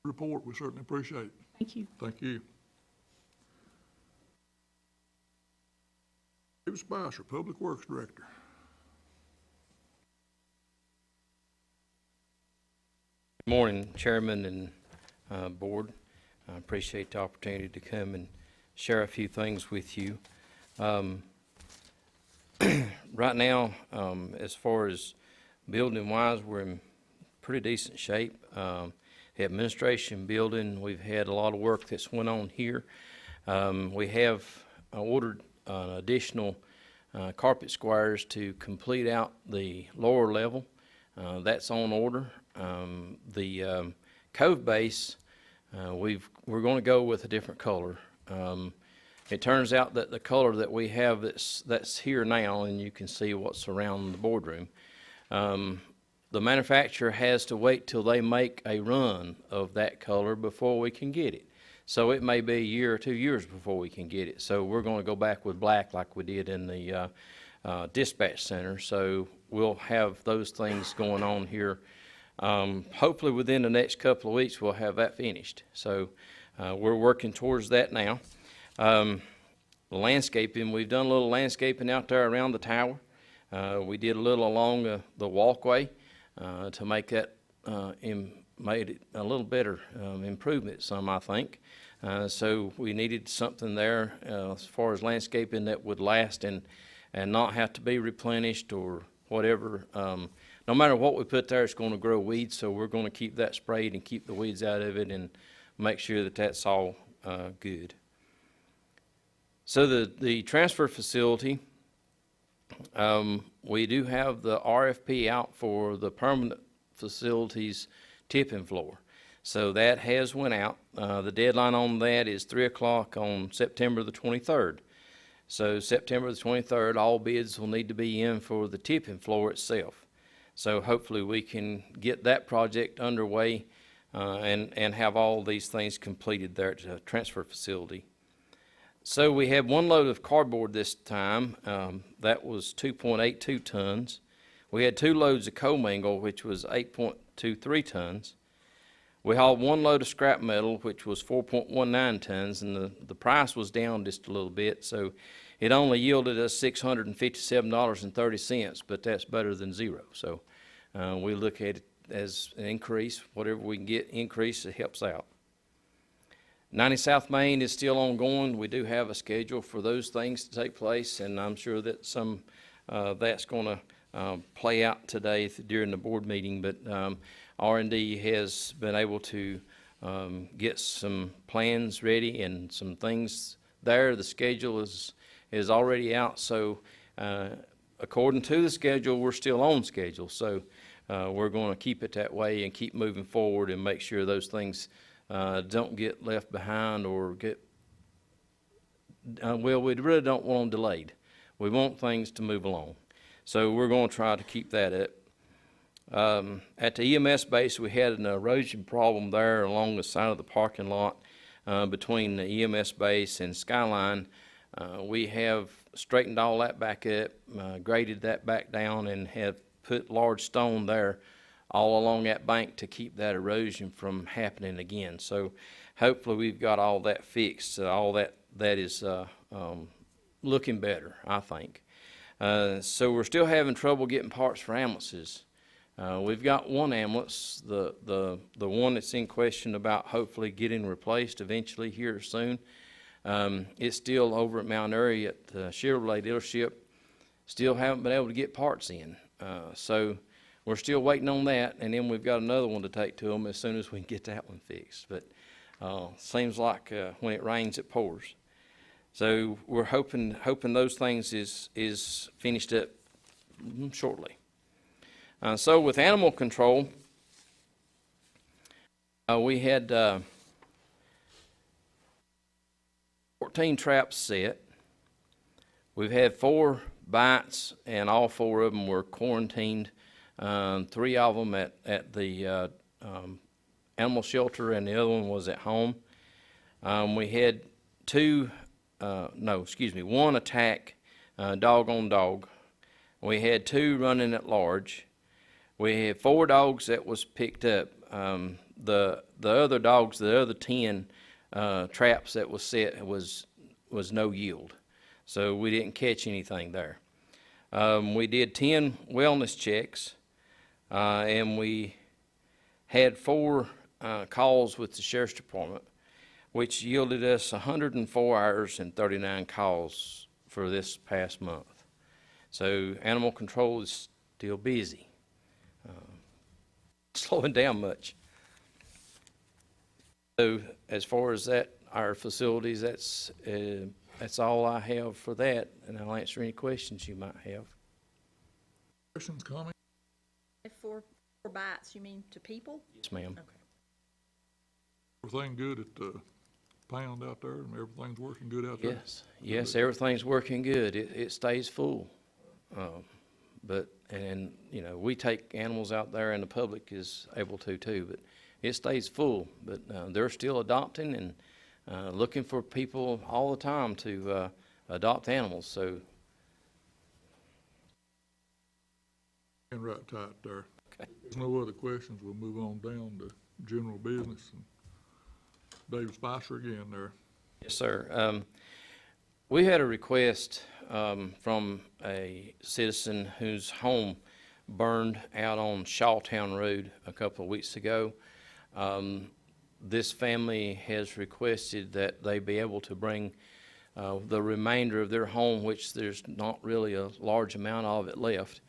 report. We certainly appreciate it. Thank you. Thank you. David Spicer, Public Works Director. Good morning, Chairman and Board. I appreciate the opportunity to come and share a few things with you. Right now, as far as building-wise, we're in pretty decent shape. The administration building, we've had a lot of work that's went on here. We have ordered additional carpet squares to complete out the lower level. That's on order. The cove base, we're going to go with a different color. It turns out that the color that we have that's here now, and you can see what's around the boardroom, the manufacturer has to wait till they make a run of that color before we can get it. So it may be a year or 2 years before we can get it. So we're going to go back with black like we did in the dispatch center. So we'll have those things going on here. Hopefully within the next couple of weeks we'll have that finished. So we're working towards that now. The landscaping, we've done a little landscaping out there around the tower. We did a little along the walkway to make that made it a little better improvement some, I think. So we needed something there as far as landscaping that would last and not have to be replenished or whatever. No matter what we put there, it's going to grow weeds, so we're going to keep that sprayed and keep the weeds out of it and make sure that that's all good. So the transfer facility, we do have the RFP out for the permanent facilities tipping floor. So that has went out. The deadline on that is 3 o'clock on September the 23rd. So September the 23rd, all bids will need to be in for the tipping floor itself. So hopefully we can get that project underway and have all these things completed there at the transfer facility. So we had one load of cardboard this time. That was 2.82 tons. We had 2 loads of commingle, which was 8.23 tons. We hauled 1 load of scrap metal, which was 4.19 tons, and the price was down just a little bit, so it only yielded us $657.30, but that's better than zero. So we look at it as an increase. Whatever we can get increase, it helps out. 90 South Main is still ongoing. We do have a schedule for those things to take place, and I'm sure that some that's going to play out today during the board meeting, but R&D has been able to get some plans ready and some things there. The schedule is already out, so according to the schedule, we're still on schedule. So we're going to keep it that way and keep moving forward and make sure those things don't get left behind or get, well, we really don't want them delayed. We want things to move along. So we're going to try to keep that up. At the EMS base, we had an erosion problem there along the side of the parking lot between the EMS base and Skyline. We have straightened all that back up, graded that back down, and have put large stone there all along that bank to keep that erosion from happening again. So hopefully we've got all that fixed. All that is looking better, I think. So we're still having trouble getting parts for ambulances. We've got one ambulance, the one that's in question about hopefully getting replaced eventually here soon. It's still over at Mount Airy at the Chevrolet dealership. Still haven't been able to get parts in. So we're still waiting on that, and then we've got another one to take to them as soon as we can get that one fixed. But seems like when it rains, it pours. So we're hoping those things is finished up shortly. So with animal control, we had 14 traps set. We've had 4 bites, and all 4 of them were quarantined. 3 of them at the animal shelter, and the other one was at home. We had 1 attack, dog on dog. We had 2 running at large. We had 4 dogs that was picked up. the other dogs, the other 10 traps that was set was no yield. So we didn't catch anything there. We did 10 wellness checks, and we had 4 calls with the sheriff's department, which yielded us 104 hours and 39 calls for this past month. So animal control is still busy, slowing down much. So as far as that, our facilities, that's all I have for that, and I'll answer any questions you might have. Questions, comments? Four bites, you mean to people? Yes, ma'am. Okay. Everything good at the pound out there, and everything's working good out there? Yes, everything's working good. It stays full. And you know, we take animals out there and the public is able to too, but it stays full. But they're still adopting and looking for people all the time to adopt animals. So. And right tight there. Okay. If there's no other questions, we'll move on down to general business. And Dave Spicer again there. Yes, sir. We had a request from a citizen whose home burned out on Shawtown Road a couple of weeks ago. This family has requested that they be able to bring the remainder of their home, which there's not really a large amount of it left,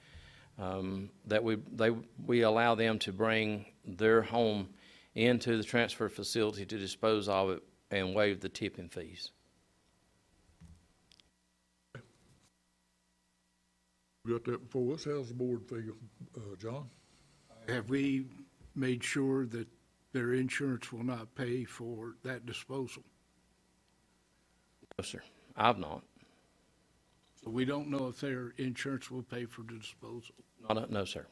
that we allow them to bring their home into the transfer facility to dispose of it and waive the tipping fees. We got that before us. How's the board feel, John? Have we made sure that their insurance will not pay for that disposal? No, sir. I've not. So we don't know if their insurance will pay for the disposal. No, sir.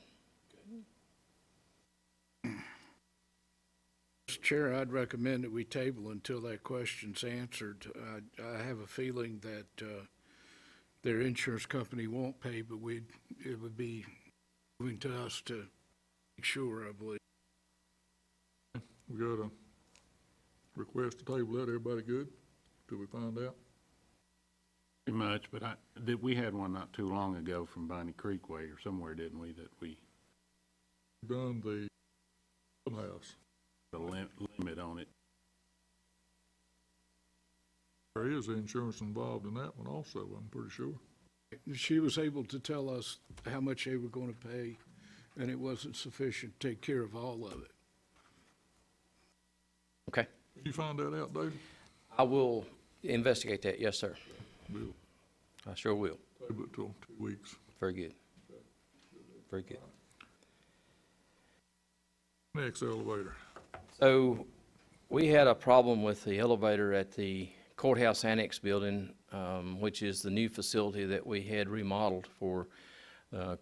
Mr. Chair, I'd recommend that we table until that question's answered. I have a feeling that their insurance company won't pay, but it would be moving to us to make sure, I believe. We got a request to table that. Everybody good till we find out? Pretty much, but we had one not too long ago from Bonnie Creek Way or somewhere, didn't we, that we Done the house. the limit on it. There is insurance involved in that one also, I'm pretty sure. She was able to tell us how much they were going to pay, and it wasn't sufficient to take care of all of it. Okay. Did you find that out, David? I will investigate that. Yes, sir. We'll I sure will. table it till 2 weeks. Very good. Very good. Next elevator. So we had a problem with the elevator at the courthouse annex building, which is the new facility that we had remodeled for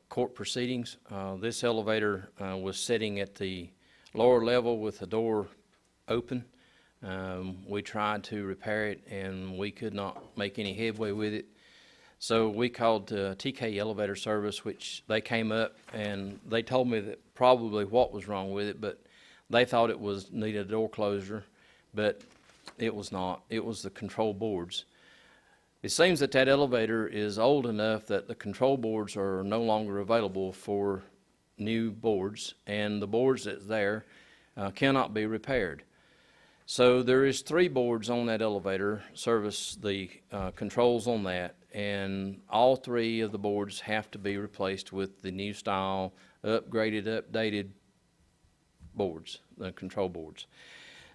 court proceedings. This elevator was sitting at the lower level with the door open. We tried to repair it and we could not make any headway with it. So we called TK Elevator Service, which they came up and they told me that probably what was wrong with it, but they thought it was needed a door closure, but it was not. It was the control boards. It seems that that elevator is old enough that the control boards are no longer available for new boards, and the boards that's there cannot be repaired. So there is 3 boards on that elevator, service the controls on that, and all 3 of the boards have to be replaced with the new style, upgraded, updated boards, the control boards.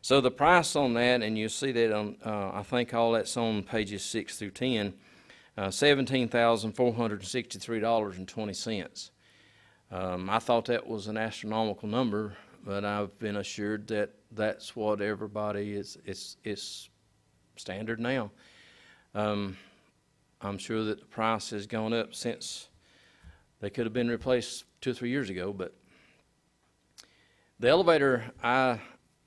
So the price on that, and you'll see that on, I think all that's on pages 6 through 10, $17,463.20. I thought that was an astronomical number, but I've been assured that that's what everybody is standard now. I'm sure that the price has gone up since they could have been replaced 2 or 3 years ago, but the elevator,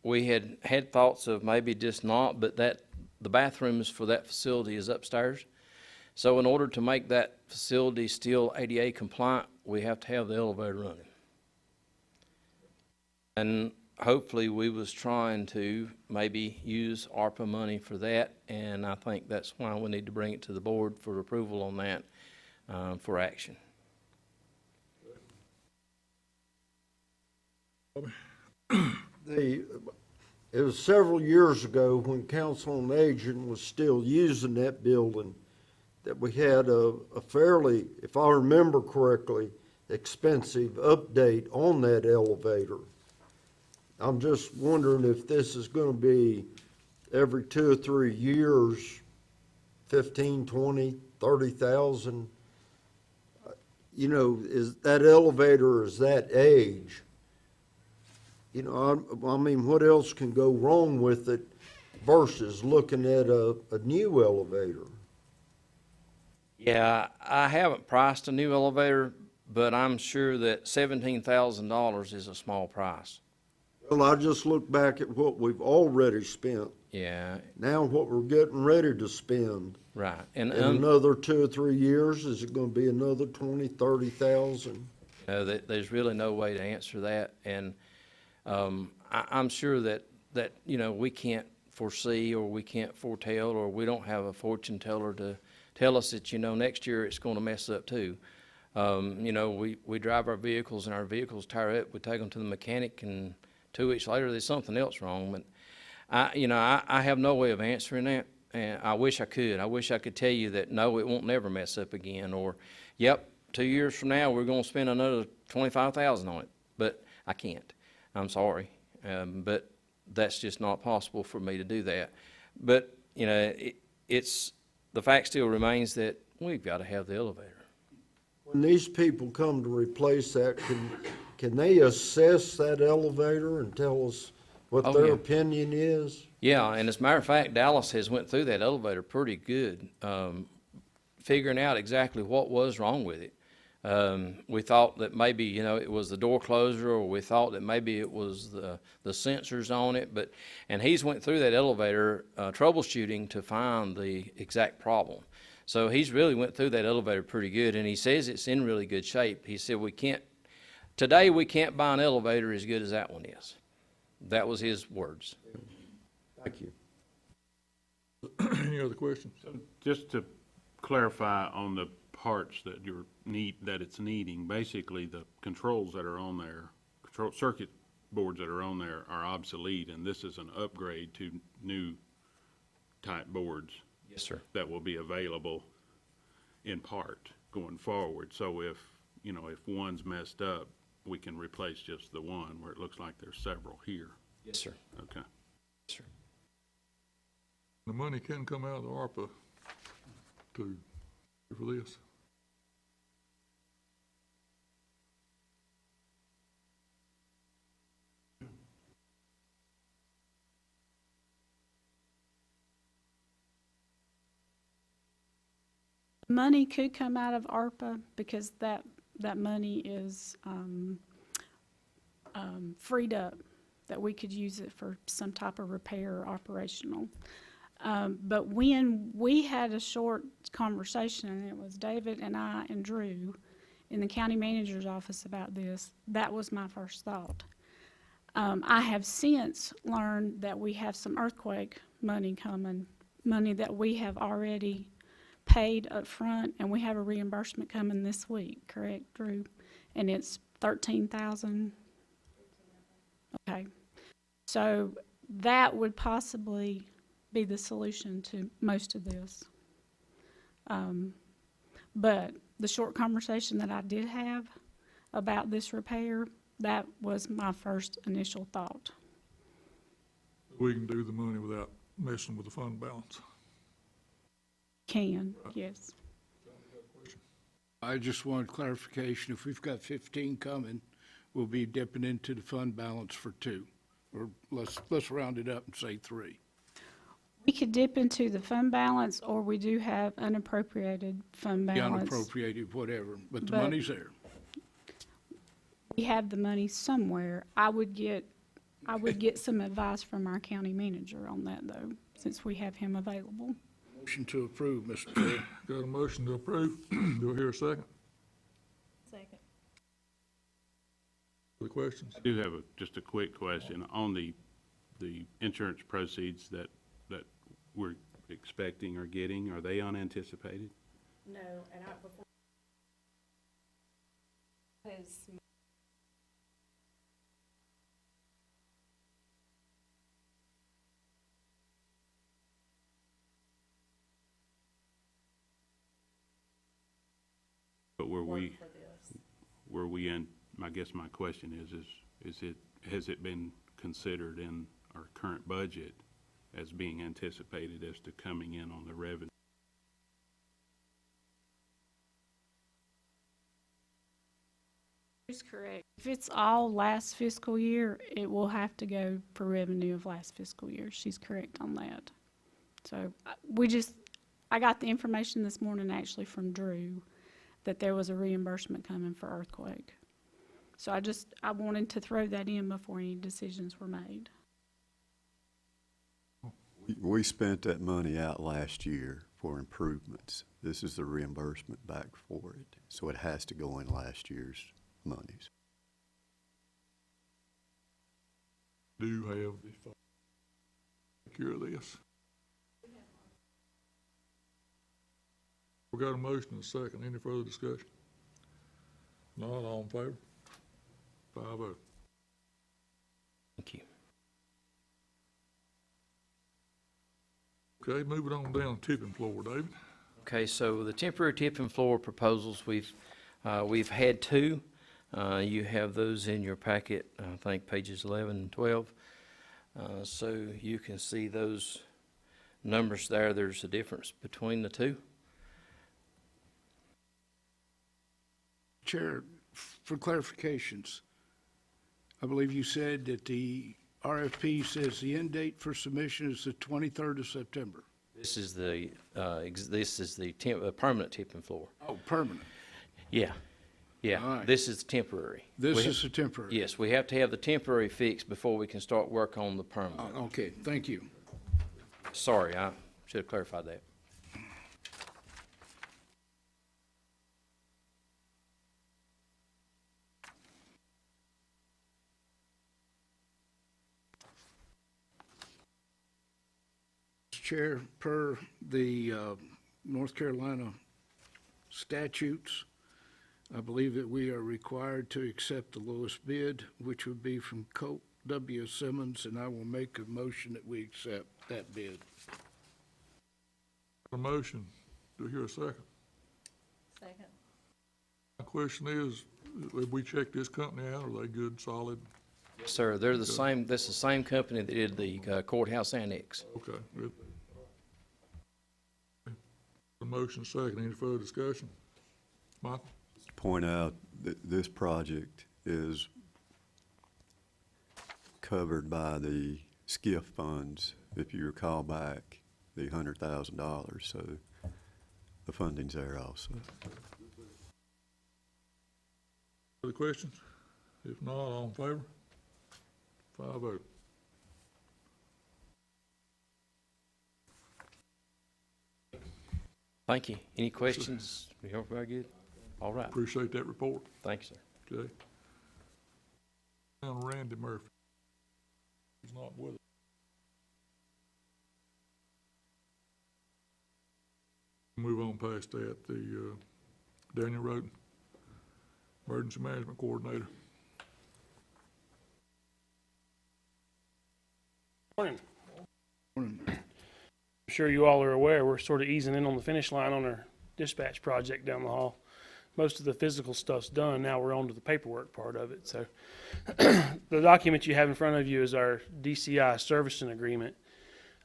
we had thoughts of maybe just not, but the bathrooms for that facility is upstairs. So in order to make that facility still ADA compliant, we have to have the elevator running. And hopefully we was trying to maybe use ARPA money for that, and I think that's why we need to bring it to the board for approval on that, for action. It was several years ago when Council on Aging was still using that building that we had a fairly, if I remember correctly, expensive update on that elevator. I'm just wondering if this is gonna be every 2 or 3 years, 15, 20, 30,000. You know, is that elevator is that age? You know, I mean, what else can go wrong with it versus looking at a new elevator? Yeah, I haven't priced a new elevator, but I'm sure that $17,000 is a small price. Well, I just look back at what we've already spent, Yeah, now what we're getting ready to spend. right. And, In another 2 or 3 years, is it gonna be another 20, 30,000? there's really no way to answer that, and I'm sure that we can't foresee, or we can't foretell, or we don't have a fortune teller to tell us that next year it's going to mess up too. We drive our vehicles and our vehicles tire up. We take them to the mechanic, and 2 weeks later there's something else wrong. But I have no way of answering that, and I wish I could. I wish I could tell you that no, it won't never mess up again, or yep, 2 years from now we're going to spend another $25,000 on it. But I can't. I'm sorry, but that's just not possible for me to do that. But it's the fact still remains that we've got to have the elevator. When these people come to replace that, can they assess that elevator and tell us what Oh, their yeah. opinion is? Yeah, and as a matter of fact, Dallas has went through that elevator pretty good, figuring out exactly what was wrong with it. We thought that maybe, it was the door closer, or we thought that maybe it was the sensors on it, and he's went through that elevator, troubleshooting to find the exact problem. So he's really went through that elevator pretty good, and he says it's in really good shape. He said today we can't buy an elevator as good as that one is. That was his words. Thank you. Any other questions? Just to clarify on the parts that it's needing, basically the controls that are on there, circuit boards that are on there are obsolete, and this is an upgrade to new type boards Yes, sir. that will be available in part going forward. So if one's messed up, we can replace just the one, where it looks like there's several here. Yes, sir. Okay. Yes, sir. The money can come out of the ARPA for this. Money could come out of ARPA because that money is freed up, that we could use it for some type of repair or operational. But when we had a short conversation, and it was David and I and Drew in the county manager's office about this, that was my first thought. I have since learned that we have some earthquake money coming, money that we have already paid up front, and we have a reimbursement coming this week, correct, Drew? And it's $13,000. Okay. So that would possibly be the solution to most of this. But the short conversation that I did have about this repair, that was my first initial thought. We can do the money without messing with the fund balance. Can, yes. I just wanted clarification. If we've got 15 coming, we'll be dipping into the fund balance for 2. Or let's round it up and say 3. We could dip into the fund balance, or we do have unappropriated fund The balance. unappropriated, whatever, but the But- money's there. We have the money somewhere. I would get some advice from our county manager on that, though, since we have him available. Motion to approve, Mr. Chair. Got a motion to approve. Do I hear a second? Second. Do Other questions? I do have just a quick question on the insurance proceeds that we're expecting or getting. Are they unanticipated? No, and before. Has But worked for this. were we in, I guess my question has it been considered in our current budget as being anticipated as to coming in on the revenue? That's correct. If it's all last fiscal year, it will have to go for revenue of last fiscal year. She's correct on that. So I got the information this morning actually from Drew that there was a reimbursement coming for earthquake. So I wanted to throw that in before any decisions were made. We spent that money out last year for improvements. This is the reimbursement back for it. So it has to go in last year's monies. Do have the funds to secure this? We got a motion and a second. Any further discussion? Not all in favor? 5-0. Thank you. Okay, moving on down tipping floor, David. Okay, so the temporary tipping floor proposals, we've had two. You have those in your packet, I think pages 11 and 12. So you can see those numbers there. There's a difference between the two. Chair, for clarifications, I believe you said that the RFP says the end date for submission is the 23rd of September. This is the permanent tipping floor. Oh, permanent. Yeah, yeah. All right. This is temporary. This is a temporary. Yes, we have to have the temporary fixed before we can start work on the permanent. Okay, thank you. Sorry, I should have clarified that. Chair, per the North Carolina statutes, I believe that we are required to accept the lowest bid, which would be from Colt W. Simmons, and I will make a motion that we accept that bid. A motion. Do I hear a second? Second. My question is, have we checked this company out? Are they good, solid? Yes, sir, they're the same, that's the same company that did the courthouse annex. Okay, good. A motion second. Any further discussion? Michael? Point out that this project is covered by the SCIF funds, if you recall back, the $100,000, so the funding's there also. Other questions? If not, all in favor? 5-0. Thank you. Any questions? You all very good? All right. Appreciate that report. Thank you, sir. Okay. Now Randy Murphy. He's not with us. Move on past that, the Daniel Roden, Emergency Management Coordinator. Morning. I'm sure you all are aware, we're sort of easing in on the finish line on our dispatch project down the hall. Most of the physical stuff's done. Now we're on to the paperwork part of it. So the document you have in front of you is our DCI servicing agreement.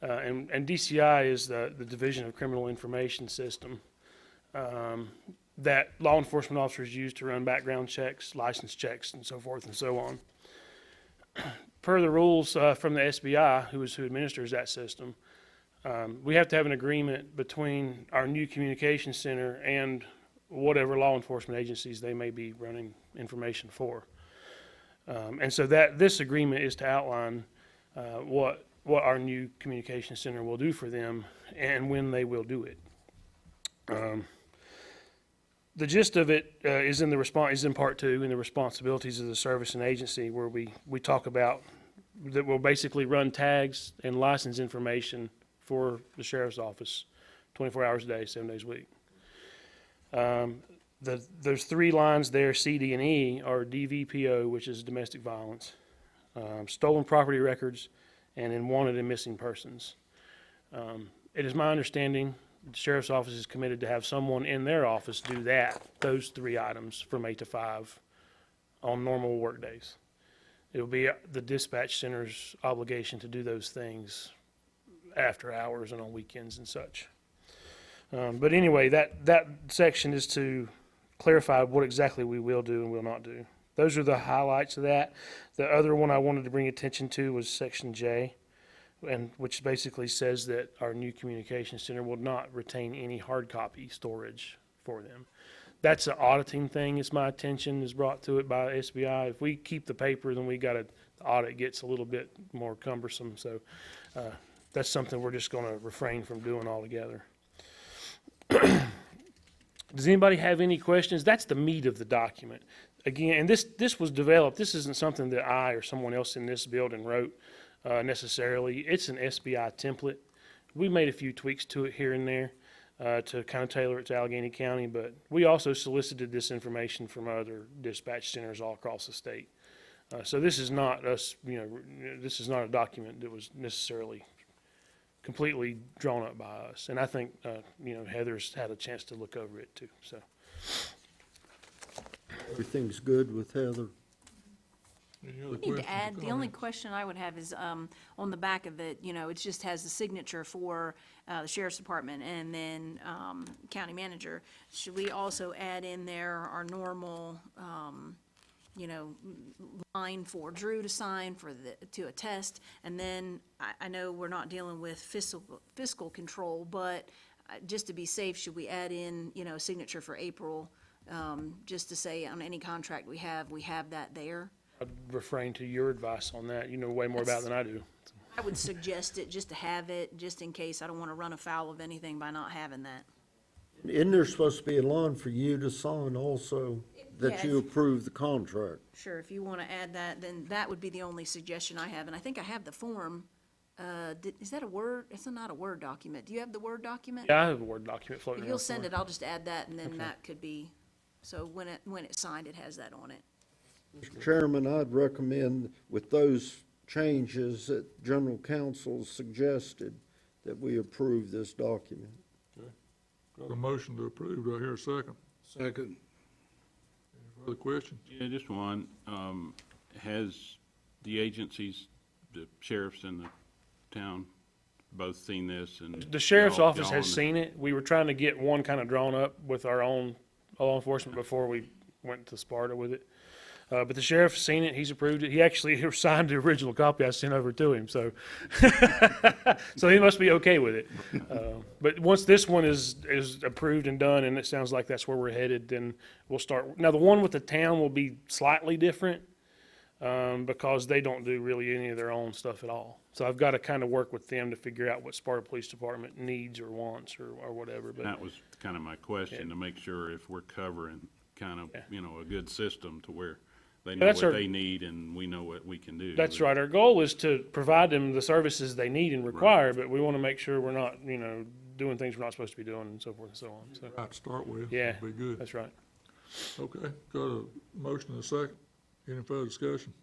And DCI is the Division of Criminal Information System that law enforcement officers use to run background checks, license checks, and so forth and so on. Per the rules from the SBI, who administers that system, we have to have an agreement between our new communication center and whatever law enforcement agencies they may be running information for. And so this agreement is to outline what our new communication center will do for them and when they will do it. The gist of it is in part two, in the responsibilities of the service and agency, where we talk about that we'll basically run tags and license information for the sheriff's office 24 hours a day, 7 days a week. There's three lines there, C, D, and E, are DVPO, which is domestic violence, stolen property records, and then wanted and missing persons. It is my understanding the sheriff's office is committed to have someone in their office do those three items from 8 to 5 on normal work days. It'll be the dispatch center's obligation to do those things after hours and on weekends and such. But anyway, that section is to clarify what exactly we will do and will not do. Those are the highlights of that. The other one I wanted to bring attention to was section J, and which basically says that our new communication center will not retain any hard copy storage for them. That's an auditing thing. It's my attention is brought to it by SBI. If we keep the paper, then the audit gets a little bit more cumbersome. So that's something we're just going to refrain from doing altogether. Does anybody have any questions? That's the meat of the document. Again, and this was developed. This isn't something that I or someone else in this building wrote necessarily. It's an SBI template. We made a few tweaks to it here and there to kind of tailor it to Alleghany County, but we also solicited this information from other dispatch centers all across the state. So this is not us, this is not a document that was necessarily completely drawn up by us. And I think, Heather's had a chance to look over it too, so. Everything's good with Heather. Any other Need questions to or add, the only comments? question I would have is, on the back of it, it just has the signature for, the sheriff's department and then, county manager. Should we also add in there our normal, line for Drew to sign to attest? And then I know we're not dealing with fiscal control, but just to be safe, should we add in, a signature for April? Just to say on any contract we have that there? I'd refrain to your advice on that. You know way more about it than I do. I would suggest it just to have it, just in case. I don't want to run afoul of anything by not having that. Isn't there supposed to be a line for you to sign also, that you Yeah. approve the contract? Sure, if you want to add that, then that would be the only suggestion I have. And I think I have the form. Is that a Word? It's not a Word document. Do you have the Word document? Yeah, I have a Word document floating If around you'll send somewhere. it, I'll just add that, and then that could be, so when it's signed, it has that on it. Mr. Chairman, I'd recommend with those changes that General Counsel suggested, that we approve this document. Got a motion to approve. Do I hear a second? Second. Any further questions? Yeah, just one. Has the agencies, the sheriffs and the town, both seen this? And The sheriff's y'all- office y'all has on the- seen it. We were trying to get one kind of drawn up with our own law enforcement before we went to Sparta with it. But the sheriff's seen it. He's approved it. He actually signed the original copy I sent over to him, so. So he must be okay with it. But once this one is approved and done, and it sounds like that's where we're headed, then we'll start. Now, the one with the town will be slightly different, because they don't do really any of their own stuff at all. So I've got to kind of work with them to figure out what Sparta Police Department needs or wants or whatever, but. That was kind of my question, to make sure if we're covering kind of, a good system to where they know that's what our- they need and we know what we can do. That's right. Our goal is to provide them the services they need and require, but we want to make sure we're not, doing things we're not supposed to be doing and so forth and so on. So, Right to start with. yeah, Be good. that's right. Okay, got a motion and a second. Any further discussion?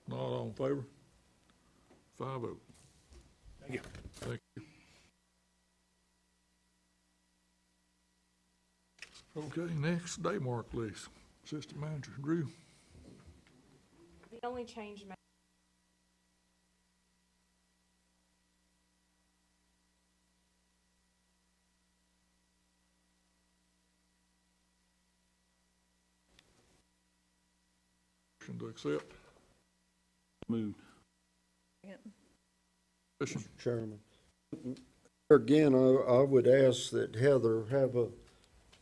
Not all in favor? 5-0. Thank you. Thank you. Okay, next, Daymark lease. Assistant Manager Drew. The only change made Motion to accept. Moved. Discussion. Chairman. Again, I would ask that Heather have a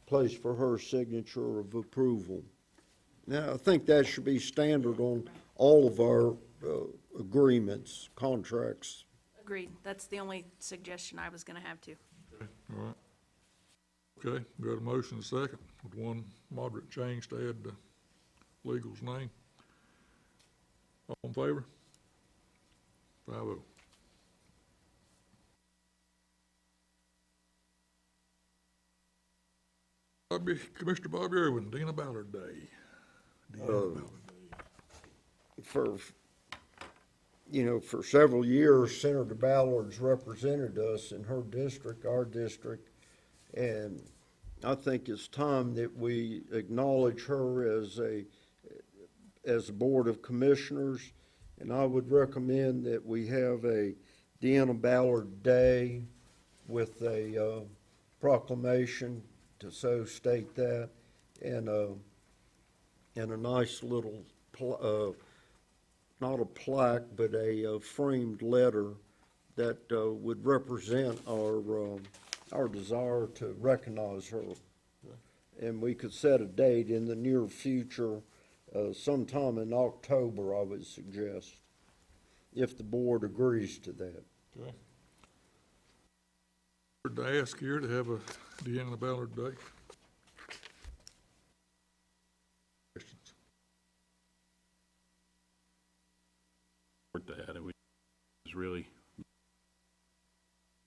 place for her signature of approval. Now, I think that should be standard on all of our agreements, contracts. Agreed. That's the only suggestion I was going to have too. All right. Okay, got a motion and a second, with one moderate change to add the legal's name. All in favor? 5-0. Commissioner Bobby Irwin, Dean Ballard Day. Deanna Ballard Day. For several years, Senator Ballard's represented us in her district, our district, and I think it's time that we acknowledge her as a Board of Commissioners, and I would recommend that we have a Deanna Ballard Day with a proclamation to so state that, and a nice little, not a plaque, but a framed letter that would represent our desire to recognize her. And we could set a date in the near future, sometime in October, I would suggest, if the board agrees to that. Okay. To ask here to have a Deanna Ballard Day. Questions? That it was really,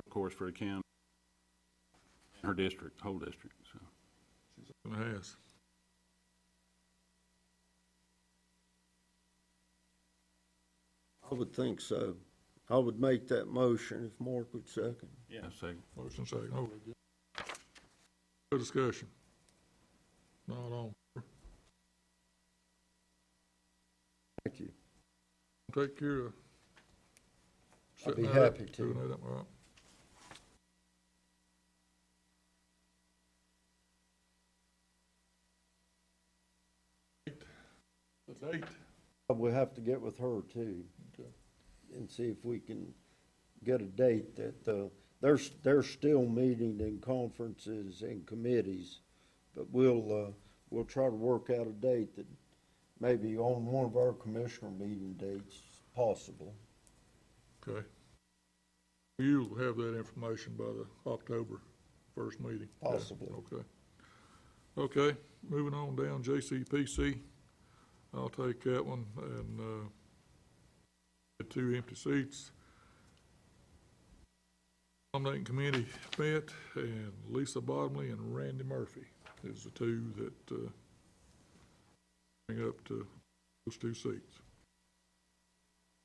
of course, for the county, her district, whole district, so. She's gonna ask. I would think so. I would make that motion if Mark would second. Yeah. Second. Motion second. Oh, no discussion. Not on. Thank you. Take care of. I'd be setting that up, happy to. doing that up, all right. The date. We'll have to get with her too, Okay. and see if we can get a date that, they're still meeting in conferences and committees, but we'll try to work out a date that maybe on one of our commissioner meeting dates possible. Okay. You'll have that information by the October 1st meeting? Possibly. Okay. Okay, moving on down, JCPC. I'll take that one, and, had 2 empty seats. Nominating committee met, and Lisa Bottomley and Randy Murphy is the 2 that, bring up to those 2 seats.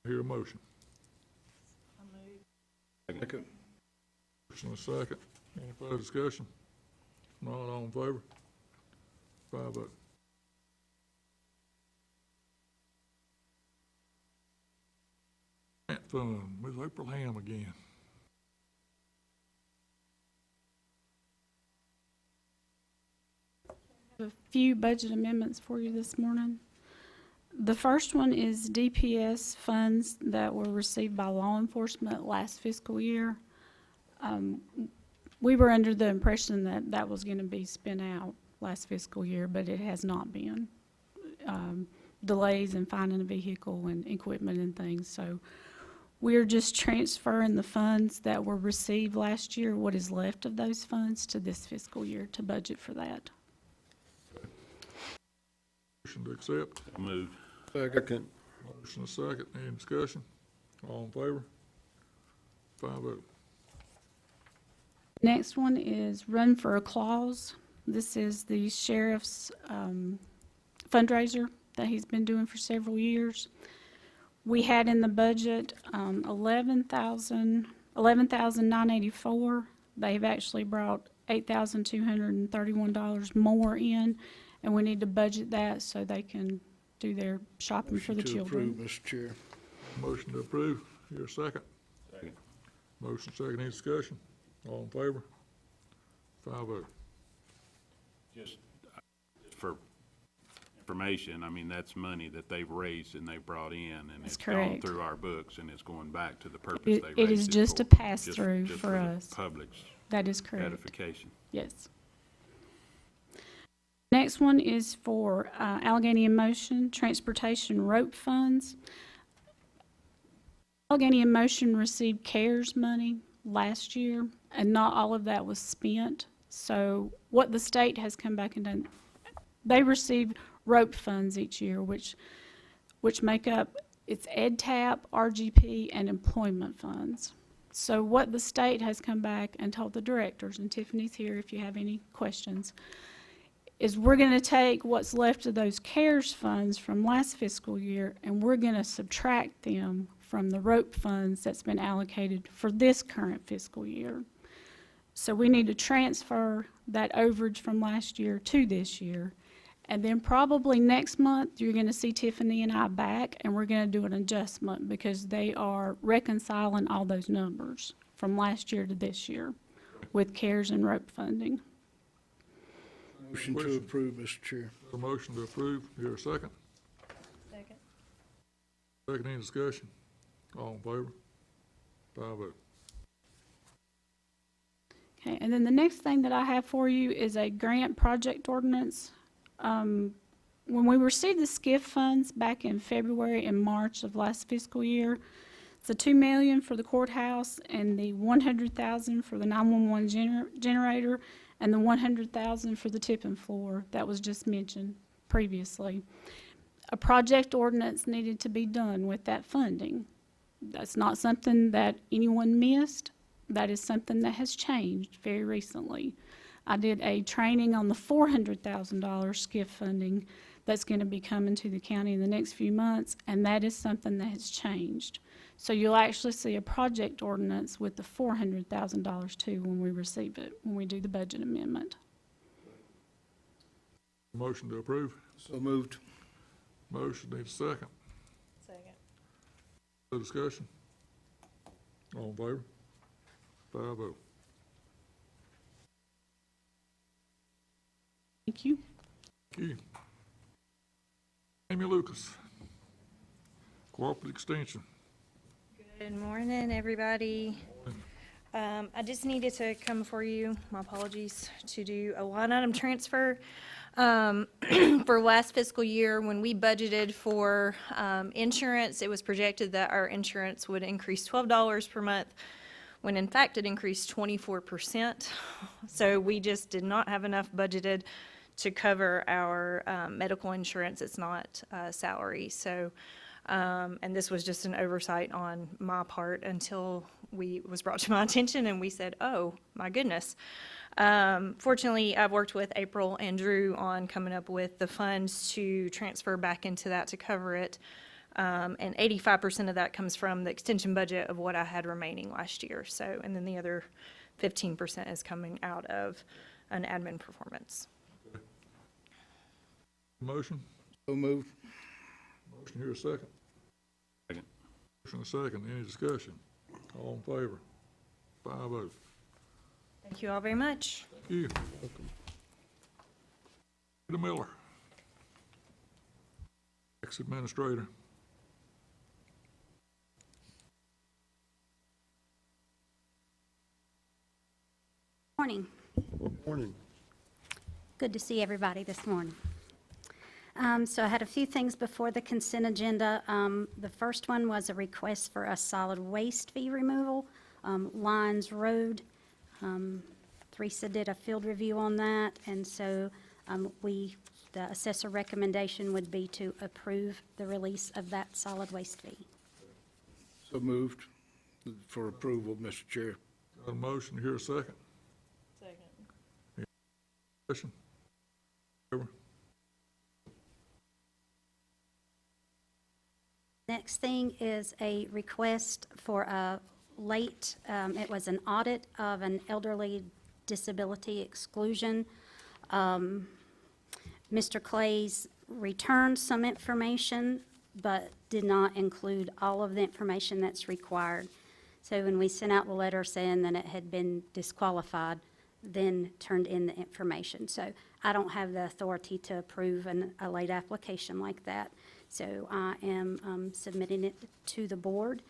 Hear a motion. Second. Motion and a second. Any further discussion? Not all in favor? 5-0. Grant fund, Ms. April Ham again. A few budget amendments for you this morning. The first one is DPS funds that were received by law enforcement last fiscal year. We were under the impression that that was going to be spent out last fiscal year, but it has not been. Delays in finding a vehicle and equipment and things, so we're just transferring the funds that were received last year, what is left of those funds, to this fiscal year to budget for that. Motion to accept. Moved. Second. Motion and a second. Any discussion? All in favor? 5-0. Next one is Run for a Clause. This is the sheriff's fundraiser that he's been doing for several years. We had in the budget $11,984. They've actually brought $8,231 more in, and we need to budget that so they can do their shopping for the Motion to children. approve, Mr. Chair. Motion to approve. Here a second. Second. Motion second. Any discussion? All in favor? 5-0. Just for information, I mean, that's money that they've raised and they've brought in, and That's it's gone correct. through our books, and it's going back to the purpose they raised It is just for. a pass-through Just for the us. public's That is correct. edification. Yes. Next one is for Alleghany in Motion, Transportation Rope Funds. Alleghany in Motion received CARES money last year, and not all of that was spent. So what the state has come back and done, they receive rope funds each year, which make up, it's EdTap, RGP, and employment funds. So what the state has come back and told the directors, and Tiffany's here if you have any questions, is we're going to take what's left of those CARES funds from last fiscal year, and we're going to subtract them from the rope funds that's been allocated for this current fiscal year. So we need to transfer that overage from last year to this year. And then probably next month, you're going to see Tiffany and I back, and we're going to do an adjustment because they are reconciling all those numbers from last year to this year with CARES and rope funding. Motion to Question. approve, Mr. Chair. A motion to approve, here a second? Second. Second, any discussion? All in favor? 5-0. Okay, and then the next thing that I have for you is a grant project ordinance. When we received the SCIF funds back in February and March of last fiscal year, it's the $2 million for the courthouse and the $100,000 for the 911 generator and the $100,000 for the tipping floor that was just mentioned previously. A project ordinance needed to be done with that funding. That's not something that anyone missed. That is something that has changed very recently. I did a training on the $400,000 SCIF funding that's going to be coming to the county in the next few months, and that is something that has changed. So you'll actually see a project ordinance with the $400,000 too when we receive it, when we do the budget amendment. Motion to approve. So moved. Motion, need a second. Second. No discussion? All in favor? 5-0. Thank you. Thank you. Amy Lucas, Cooperative Extension. Good morning, everybody. I just needed to come for you, my apologies, to do a line item transfer. For last fiscal year, when we budgeted for insurance, it was projected that our insurance would increase $12 per month, when in fact it increased 24%. So we just did not have enough budgeted to cover our medical insurance. It's not salary. So, and this was just an oversight on my part until it was brought to my attention and we said, oh, my goodness. Fortunately, I've worked with April and Drew on coming up with the funds to transfer back into that to cover it. And 85% of that comes from the extension budget of what I had remaining last year. So, and then the other 15% is coming out of an admin performance. Motion? So moved. Motion, here a second. Second. Motion a second, any discussion? All in favor? 5-0. Thank you all very much. Thank you. Peter Miller, ex-administrator. Morning. Morning. Good to see everybody this morning. So I had a few things before the consent agenda. The first one was a request for a solid waste fee removal, Lyons Road. Teresa did a field review on that, and so the assessor recommendation would be to approve the release of that solid waste fee. So moved for approval, Mr. Chair. Got a motion, here a second. Second. Discussion? Favor? Next thing is a request for a late, it was an audit of an elderly disability exclusion. Mr. Clays returned some information, but did not include all of the information that's required. So when we sent out the letter saying that it had been disqualified, then turned in the information. So I don't have the authority to approve a late application like that. So I am submitting it to the board.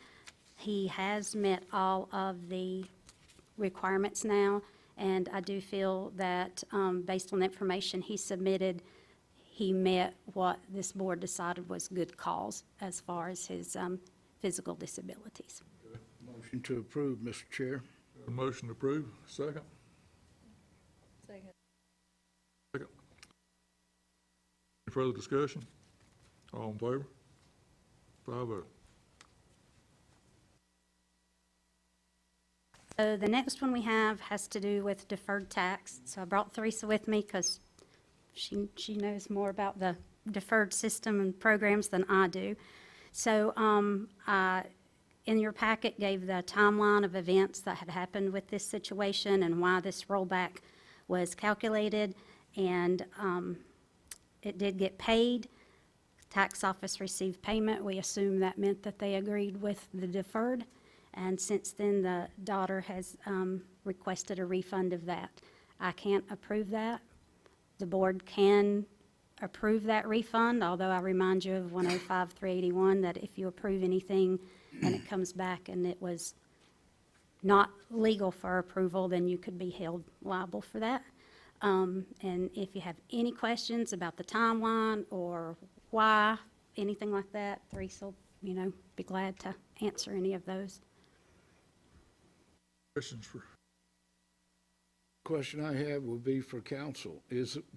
He has met all of the requirements now, and I do feel that based on the information he submitted, he met what this board decided was good cause as far as his physical disabilities. Motion to approve, Mr. Chair. Got a motion to approve, second. further discussion? All in favor? 5-0. So the next one we have has to do with deferred tax. So I brought Teresa with me because she knows more about the deferred system and programs than I do. So I, in your packet, gave the timeline of events that had happened with this situation and why this rollback was calculated. And it did get paid. Tax office received payment. We assume that meant that they agreed with the deferred. And since then, the daughter has requested a refund of that. I can't approve that. The board can approve that refund, although I remind you of 105-381, that if you approve anything and it comes back and it was not legal for approval, then you could be held liable for that. And if you have any questions about the timeline or why, anything like that, Teresa will, be glad to answer any of those. Questions for, Question I have will be for council,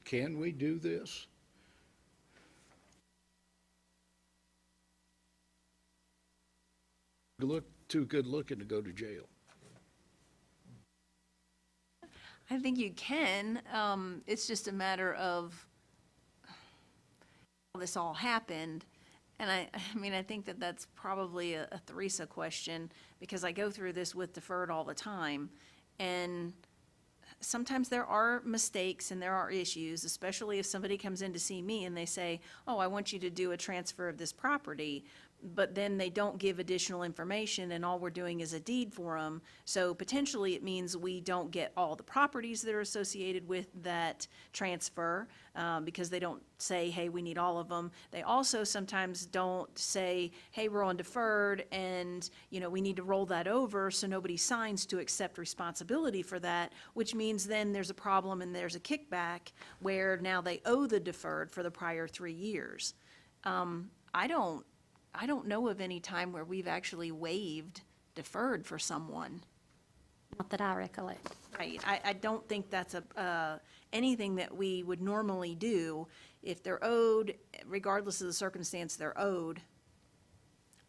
can we do this? Look too good looking to go to jail. I think you can. It's just a matter of how this all happened. And I mean, I think that that's probably a Teresa question, because I go through this with deferred all the time. And sometimes there are mistakes and there are issues, especially if somebody comes in to see me and they say, oh, I want you to do a transfer of this property, but then they don't give additional information and all we're doing is a deed for them. So potentially it means we don't get all the properties that are associated with that transfer, because they don't say, hey, we need all of them. They also sometimes don't say, hey, we're on deferred and, we need to roll that over, so nobody signs to accept responsibility for that, which means then there's a problem and there's a kickback where now they owe the deferred for the prior 3 years. I don't know of any time where we've actually waived deferred for someone. Not that I recollect. Right, I don't think that's anything that we would normally do. If they're owed, regardless of the circumstance they're owed,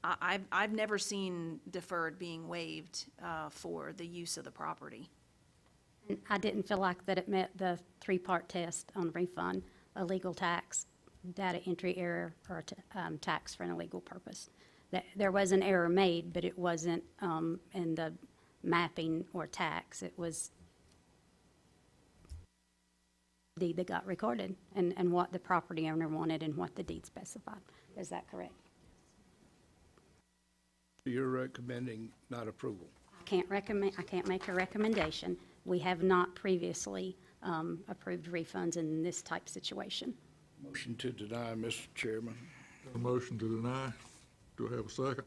I've never seen deferred being waived for the use of the property. I didn't feel like that it met the 3-part test on refund, a legal tax, data entry error, or tax for an illegal purpose. There was an error made, but it wasn't in the mapping or tax. It was the deed that got recorded and what the property owner wanted and what the deed specified. Is that correct? You're recommending not approval. I can't make a recommendation. We have not previously approved refunds in this type situation. Motion to deny, Mr. Chairman. got a motion to deny? Do I have a second?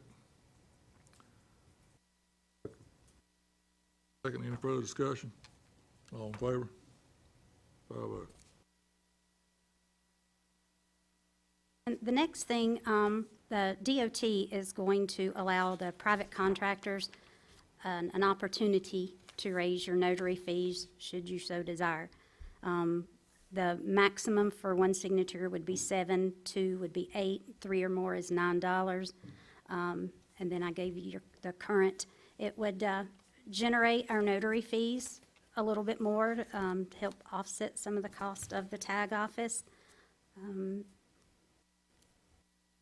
Second, any further discussion? All in favor? 5-0. And the next thing, the DOT is going to allow the private contractors an opportunity to raise your notary fees, should you so desire. The maximum for one signature would be $7, 2 would be $8, 3 or more is $9. And then I gave you the current. It would generate our notary fees a little bit more to help offset some of the cost of the tag office.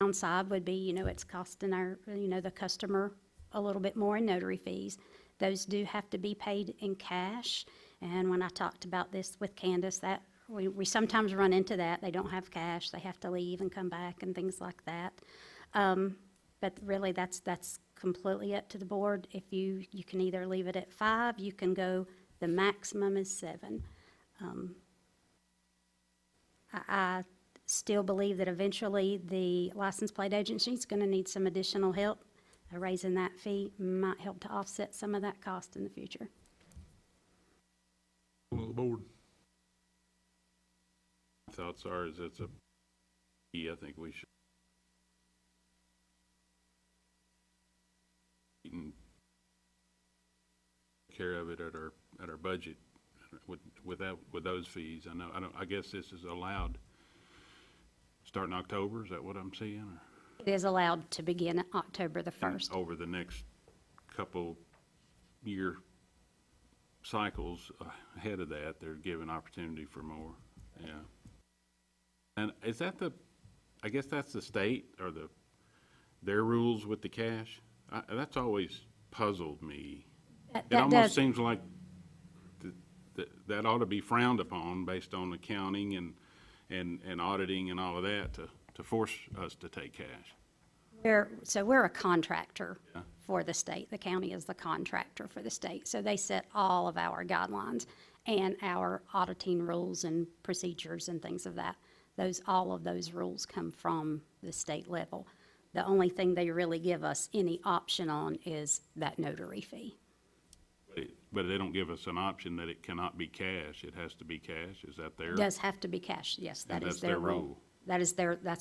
Downside would be, it's costing our, the customer a little bit more in notary fees. Those do have to be paid in cash. And when I talked about this with Candace, that we sometimes run into that. They don't have cash. They have to leave and come back and things like that. But really, that's completely up to the board. If you can either leave it at 5, you can go, the maximum is 7. I still believe that eventually the license plate agency is going to need some additional help. Raising that fee might help to offset some of that cost in the future. On the board. Thoughts are, is it's I think we should take care of it at our budget with those fees. I guess this is allowed starting October, is that what I'm seeing? Or It is allowed to begin October the and 1st. over the next couple year cycles ahead of that, they're giving opportunity for more, yeah. And is that I guess that's the state or their rules with the cash? That's always puzzled me. It That almost does, seems like that ought to be frowned upon based on accounting and auditing and all of that to force us to take cash. we're a contractor Yeah. for the state. The county is the contractor for the state. So they set all of our guidelines and our auditing rules and procedures and things of that. All of those rules come from the state level. The only thing they really give us any option on is that notary fee. But they don't give us an option that it cannot be cash. It has to be cash. Is that their? It does have to be cash, yes, that And is that's their their rule. rule. That's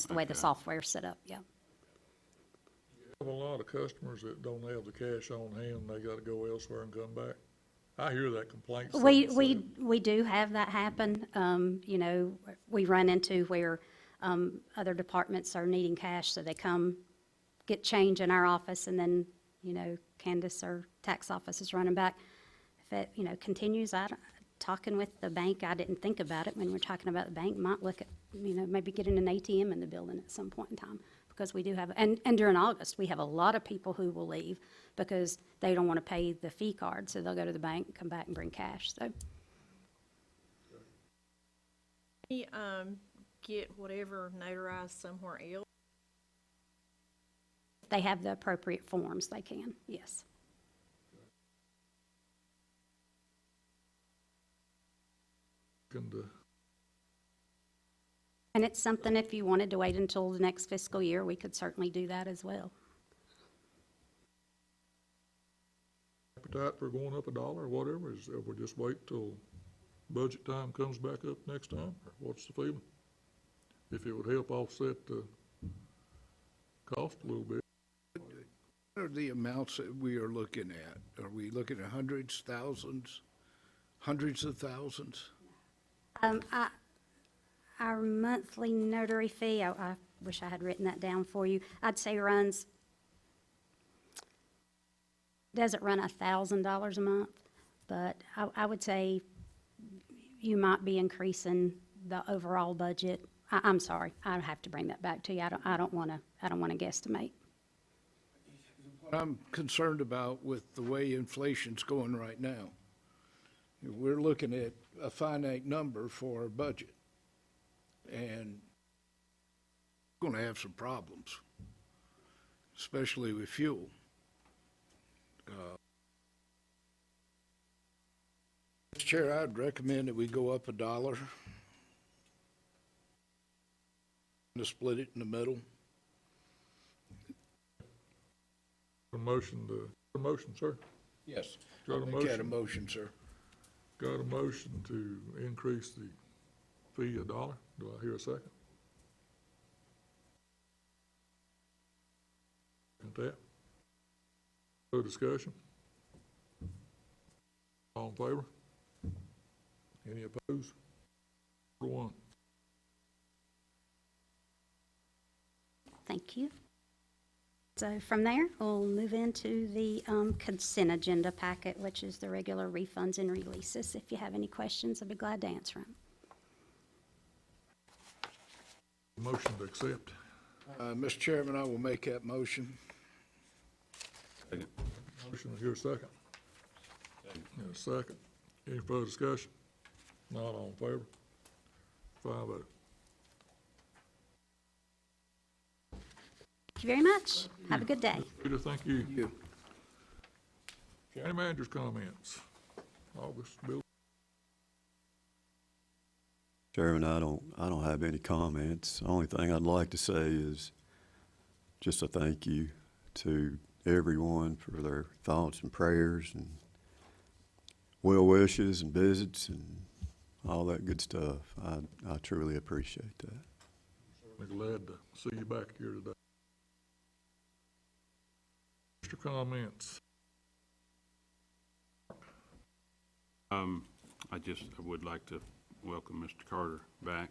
the way the Okay. software's set up, yeah. Have a lot of customers that don't have the cash on hand, they gotta go elsewhere and come back. I hear that complaint. We do have that happen. You know, we run into where other departments are needing cash, so they come get change in our office, and then, you know, Candace, our tax office, is running back. If it, you know, continues, talking with the bank, I didn't think about it when we're talking about the bank, might look at, you know, maybe getting an ATM in the building at some point in time, because we do have, and during August, we have a lot of people who will leave because they don't want to pay the fee card, so they'll go to the bank, come back and bring cash, so. We, get whatever notarized somewhere else. If they have the appropriate forms, they can, yes. And it's something, if you wanted to wait until the next fiscal year, we could certainly do that as well. Appetite for going up $1 or whatever, if we just wait till budget time comes back up next time, or what's the feeling? If it would help offset the cost a little bit. What are the amounts that we are looking at? Are we looking at hundreds, thousands, hundreds of thousands? Our monthly notary fee, I wish I had written that down for you, I'd say doesn't run $1,000 a month, but I would say you might be increasing the overall budget. I'm sorry, I'd have to bring that back to you. I don't want to guesstimate. What I'm concerned about with the way inflation's going right now, we're looking at a finite number for our budget, and we're going to have some problems, especially with fuel. Mr. Chair, I'd recommend that we go up $1, to split it in the middle. A motion, sir? Yes. Got a Make that a motion? motion, sir. Got a motion to increase the fee $1. Do I hear a second? Got that? No discussion? All in favor? Any opposed? 4-1. Thank you. So from there, we'll move into the consent agenda packet, which is the regular refunds and releases. If you have any questions, I'd be glad to answer them. Motion to accept. Mr. Chairman, I will make that motion. Second. Motion, here a second. And a second. Any further discussion? Not all in favor? 5-0. Thank you very much. Have a good day. Peter, thank you. Thank you. County manager's comments. August, Bill. Chairman, I don't have any comments. The only thing I'd like to say is just a thank you to everyone for their thoughts and prayers and well wishes and visits and all that good stuff. I truly appreciate that. Certainly glad to see you back here today. Mr. Comments. I would like to welcome Mr. Carter back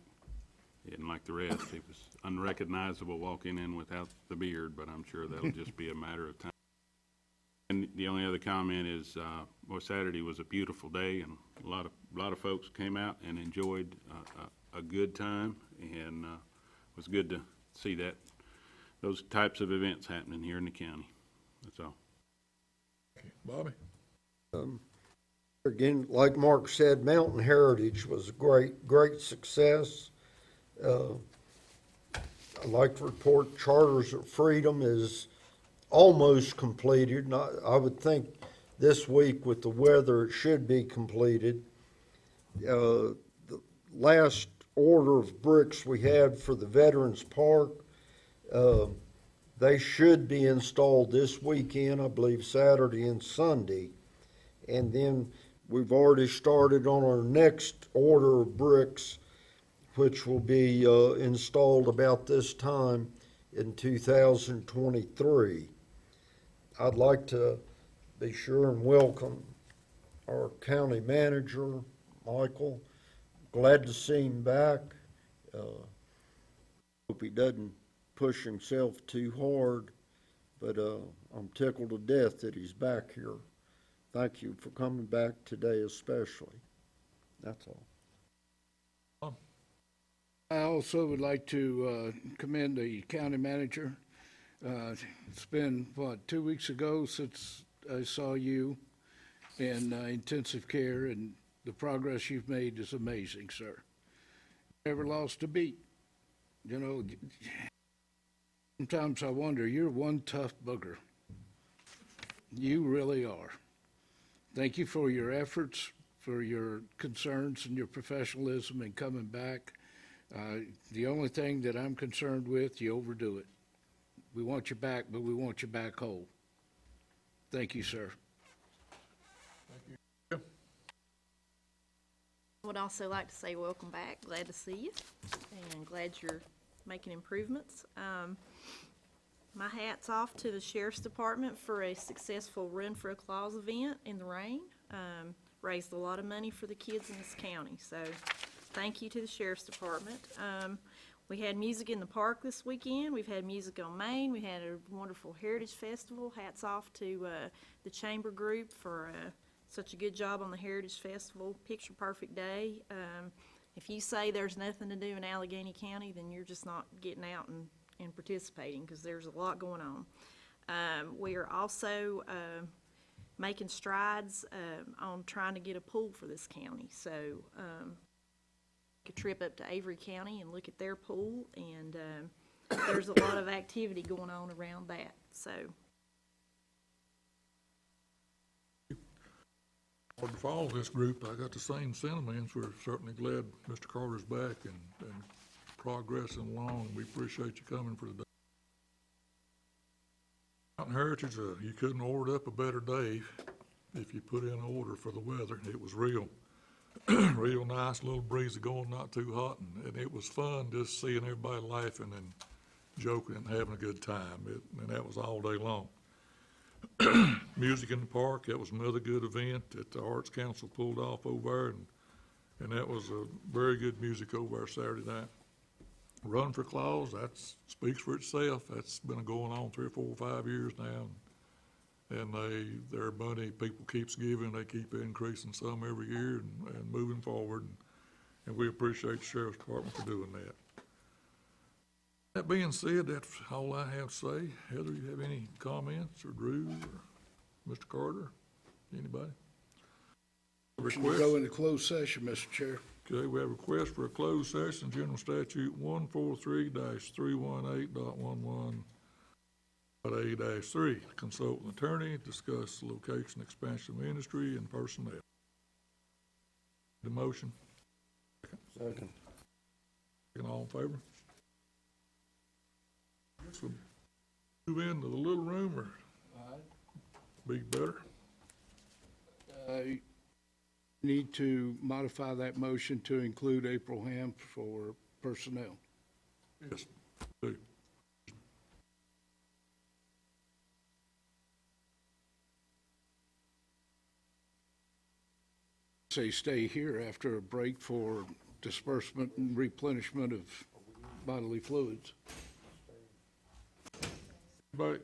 And like the rest, he was unrecognizable walking in without the beard, but I'm sure that'll just be a matter of time. And the only other comment is, well, Saturday was a beautiful day, and a lot of folks came out and enjoyed a good time, and it was good to see those types of events happening here in the county. That's all. Bobby? Again, like Mark said, Mountain Heritage was a great success. I'd like to report Charters of Freedom is almost completed. I would think this week with the weather, it should be completed. The last order of bricks we had for the Veterans Park, they should be installed this weekend, I believe Saturday and Sunday. And then we've already started on our next order of bricks, which will be installed about this time in 2023. I'd like to be sure and welcome our county manager, Michael. Glad to see him back. Hope he doesn't push himself too hard, but I'm tickled to death that he's back here. Thank you for coming back today especially. That's all. I also would like to commend the county manager. It's been, 2 weeks ago since I saw you in intensive care, and the progress you've made is amazing, sir. Never lost a beat. You know, sometimes I wonder, you're one tough booger. You really are. Thank you for your efforts, for your concerns and your professionalism in coming back. The only thing that I'm concerned with, you overdo it. We want you back, but we want you back whole. Thank you, sir. I would also like to say welcome back. Glad to see you, and glad you're making improvements. My hat's off to the Sheriff's Department for a successful Run for a Claus event in the rain. Raised a lot of money for the kids in this county, so thank you to the Sheriff's Department. We had music in the park this weekend. We've had music on Main. We had a wonderful Heritage Festival. Hats off to the Chamber Group for such a good job on the Heritage Festival. Picture perfect day. If you say there's nothing to do in Alleghany County, then you're just not getting out and participating, because there's a lot going on. We are also making strides on trying to get a pool for this county. So a trip up to Avery County and look at their pool, and there's a lot of activity going on around that. So Hard to follow this group. I got the same sentiments. We're certainly glad Mr. Carter's back and progressing along. We appreciate you coming for the day. Mountain Heritage, you couldn't order up a better day if you put in an order for the weather. It was real nice, a little breezy going, not too hot, and it was fun just seeing everybody laughing and joking and having a good time. And that was all day long. Music in the park, that was another good event that the Arts Council pulled off over there, and that was a very good music over there Saturday night. Run for Claus, that speaks for itself. That's been going on 3 or 4 or 5 years now, and their money, people keeps giving, they keep increasing some every year and moving forward, and we appreciate the Sheriff's Department for doing that. That being said, that's all I have to say. Heather, you have any comments, or Drew, or Mr. Carter, anybody? Should we go into closed session, Mr. Chair? Okay, we have a request for a closed session, General Statute 143-318.11.A-3. Consult an attorney, discuss location, expansion of industry, and personnel. The motion? Second. All in favor? So move into the little room, or be better? Need to modify that motion to include April Ham for personnel. Yes, do. Say stay here after a break for disbursement and replenishment of bodily fluids. But